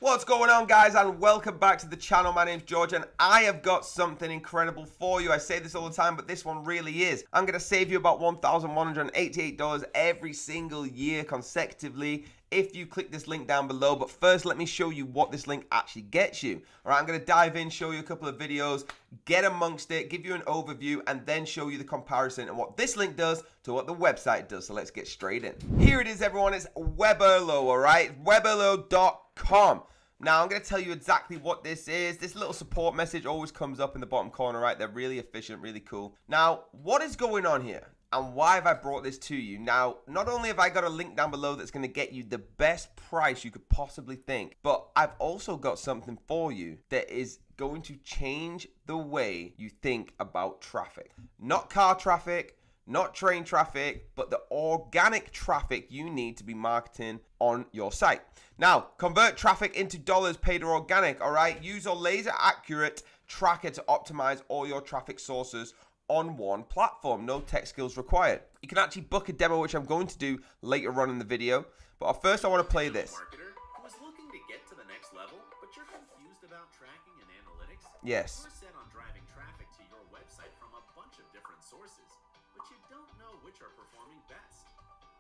What's going on, guys, and welcome back to the channel. My name's George and I have got something incredible for you. I say this all the time, but this one really is. I'm going to save you about $1,188 every single year consecutively if you click this link down below. But first, let me show you what this link actually gets you. All right, I'm going to dive in, show you a couple of videos, get amongst it, give you an overview, and then show you the comparison and what this link does to what the website does. So let's get straight in. Here it is, everyone. It's Weberlo, all right? Webelo.com. Now, I'm going to tell you exactly what this is. This little support message always comes up in the bottom corner, right? They're really efficient, really cool. Now, what is going on here? And why have I brought this to you? Now, not only have I got a link down below that's going to get you the best price you could possibly think, but I've also got something for you that is going to change the way you think about traffic. Not car traffic, not train traffic, but the organic traffic you need to be marketing on your site. Now, convert traffic into dollars paid or organic, all right? Use a laser accurate tracker to optimize all your traffic sources on one platform. No tech skills required. You can actually book a demo, which I'm going to do later on in the video. But first, I want to play this. Marketer who is looking to get to the next level, but you're confused about tracking and analytics? Yes. You're set on driving traffic to your website from a bunch of different sources, but you don't know which are performing best.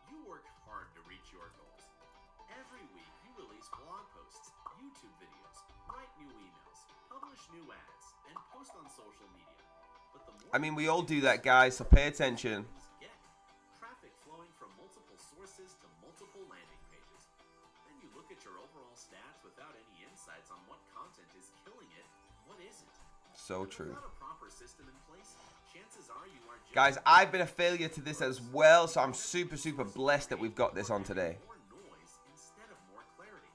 You work hard to reach your goals. Every week, you release blog posts, YouTube videos, write new emails, publish new ads, and post on social media. But the more I mean, we all do that, guys, so pay attention. Traffic flowing from multiple sources to multiple landing pages. Then you look at your overall stats without any insights on what content is killing it, what isn't. So true. Without a proper system in place, chances are you are just Guys, I've been a failure to this as well, so I'm super blessed that we've got this on today. more noise instead of more clarity.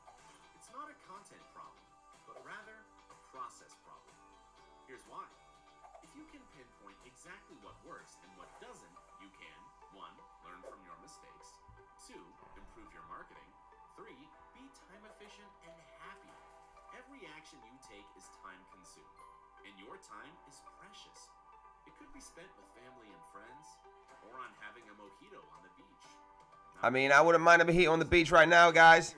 It's not a content problem, but rather a process problem. Here's why. If you can pinpoint exactly what works and what doesn't, you can 1. Learn from your mistakes, 2. Improve your marketing, 3. Be time efficient and happy. Every action you take is time consuming, and your time is precious. It could be spent with family and friends, or on having a mojito on the beach. I mean, I wouldn't mind a mojito on the beach right now, guys.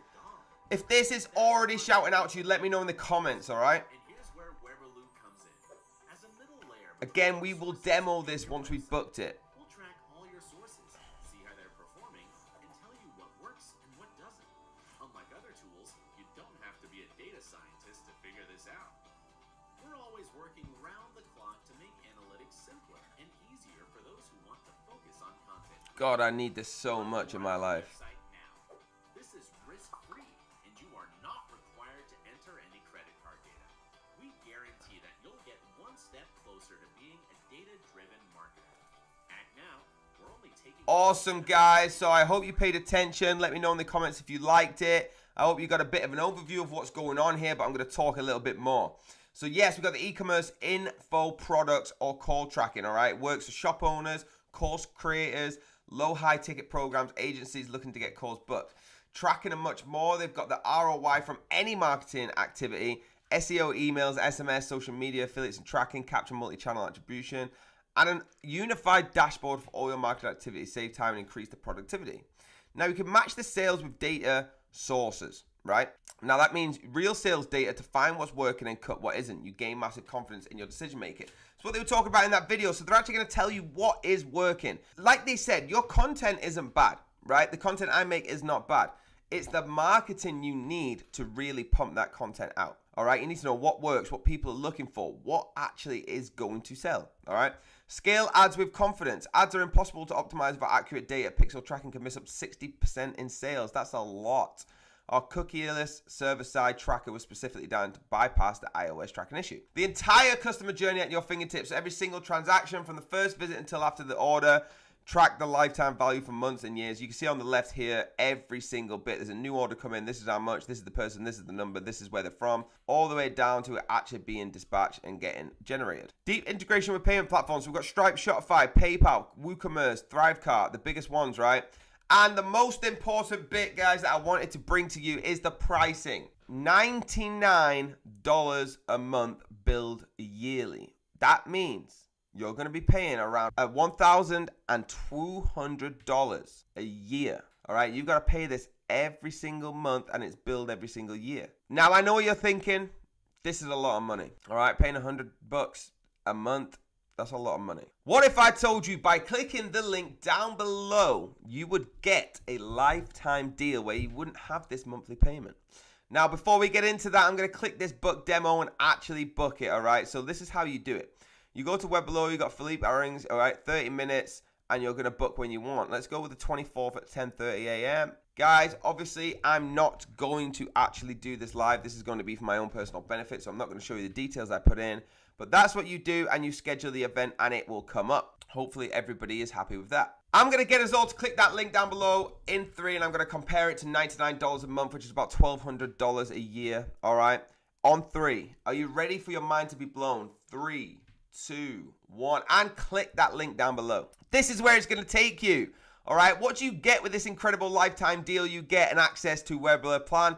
If this is already shouting out to you, let me know in the comments, all right? And here's where Weberlo comes in. As a middle layer, Again, we will demo this once we've booked it. we'll track all your sources, see how they're performing, and tell you what works and what doesn't. Unlike other tools, you don't have to be a data scientist to figure this out. We're always working round the clock to make analytics simpler and easier for those who want to focus on content. God, I need this so much in my life. Website now. This is risk-free, and you are not required to enter any credit card data. We guarantee that you'll get one step closer to being a data-driven marketer. Act now. We're only taking Awesome, guys. So I hope you paid attention. Let me know in the comments if you liked it. I hope you got a bit of an overview of what's going on here, but I'm going to talk a little bit more. So yes, we've got the e-commerce info products or call tracking, all right? Works for shop owners, course creators, low high ticket programs, agencies looking to get calls booked. Tracking and much more. They've got the ROI from any marketing activity, SEO, emails, SMS, social media, affiliates and tracking, capture multi-channel attribution, and a unified dashboard for all your marketing activities, save time and increase the productivity. Now you can match the sales with data sources, right? Now that means real sales data to find what's working and cut what isn't. You gain massive confidence in your decision making. That's what they were talking about in that video. So they're actually going to tell you what is working. Like they said, your content isn't bad, right? The content I make is not bad. It's the marketing you need to really pump that content out. All right, you need to know what works, what people are looking for, what actually is going to sell. All right, scale ads with confidence. Ads are impossible to optimize without accurate data. Pixel tracking can miss up 60% in sales. That's a lot. Our cookieless server-side tracker was specifically designed to bypass the iOS tracking issue. The entire customer journey at your fingertips, every single transaction from the first visit until after the order. Track the lifetime value for months and years. You can see on the left here, every single bit. There's a new order come in. This is how much. This is the person. This is the number. This is where they're from. All the way down to it actually being dispatched and getting generated. Deep integration with payment platforms. We've got Stripe, Shopify, PayPal, WooCommerce, Thrivecart, the biggest ones, right? And the most important bit, guys, that I wanted to bring to you is the pricing. $99 a month billed yearly. That means you're going to be paying around $1,200 a year. All right, you've got to pay this every single month, and it's billed every single year. Now, I know what you're thinking. This is a lot of money. All right, paying $100 a month, that's a lot of money. What if I told you by clicking the link down below, you would get a lifetime deal where you wouldn't have this monthly payment? Now, before we get into that, I'm going to click this book demo and actually book it, all right? So this is how you do it. You go to Webelo, you got Philippe Arings, all right, 30 minutes, and you're going to book when you want. Let's go with the 24th at 10:30 a.m. Guys, obviously, I'm not going to actually do this live. This is going to be for my own personal benefit, so I'm not going to show you the details I put in. But that's what you do, and you schedule the event, and it will come up. Hopefully, everybody is happy with that. I'm going to get us all to click that link down below in 3, and I'm going to compare it to $99 a month, which is about $1,200 a year, all right? On 3. Are you ready for your mind to be blown? 3, 2, 1, and click that link down below. This is where it's going to take you. All right, what do you get with this incredible lifetime deal? You get an access to Weberlo plan,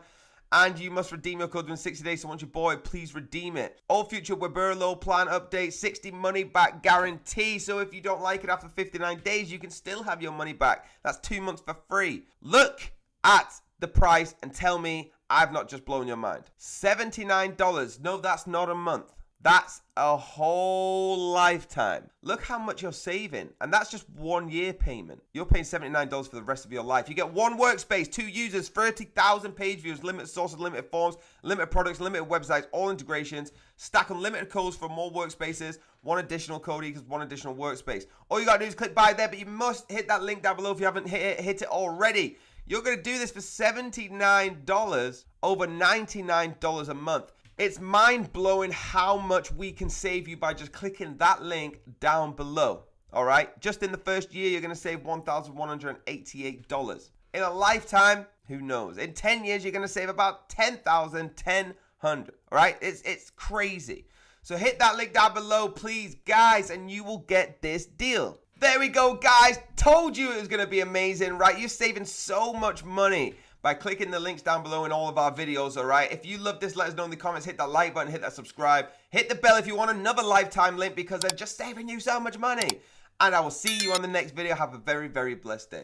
and you must redeem your code within 60 days. So once you bought it, please redeem it. All future Weberlo plan updates, 60 money back guarantee. So if you don't like it after 59 days, you can still have your money back. That's 2 months for free. Look at the price and tell me I've not just blown your mind. $79. No, that's not a month. That's a whole lifetime. Look how much you're saving. And that's just 1 year payment. You're paying $79 for the rest of your life. You get 1 workspace, 2 users, 30,000 page views, limited sources, limited forms, limited products, limited websites, all integrations, stack unlimited codes for more workspaces, 1 additional code equals 1 additional workspace. All you gotta do is click buy there, but you must hit that link down below if you haven't hit it already. You're gonna do this for $79 over $99 a month. It's mind-blowing how much we can save you by just clicking that link down below, all right? Just in the first year, you're going to save $1,188. In a lifetime, who knows? In 10 years, you're going to save about $10,100, all right? It's crazy. So hit that link down below, please, guys, and you will get this deal. There we go, guys. Told you it was going to be amazing, right? You're saving so much money by clicking the links down below in all of our videos, all right? If you love this, let us know in the comments. Hit that like button, hit that subscribe. Hit the bell if you want another lifetime link because they're just saving you so much money. And I will see you on the next video. Have a very, very blessed day.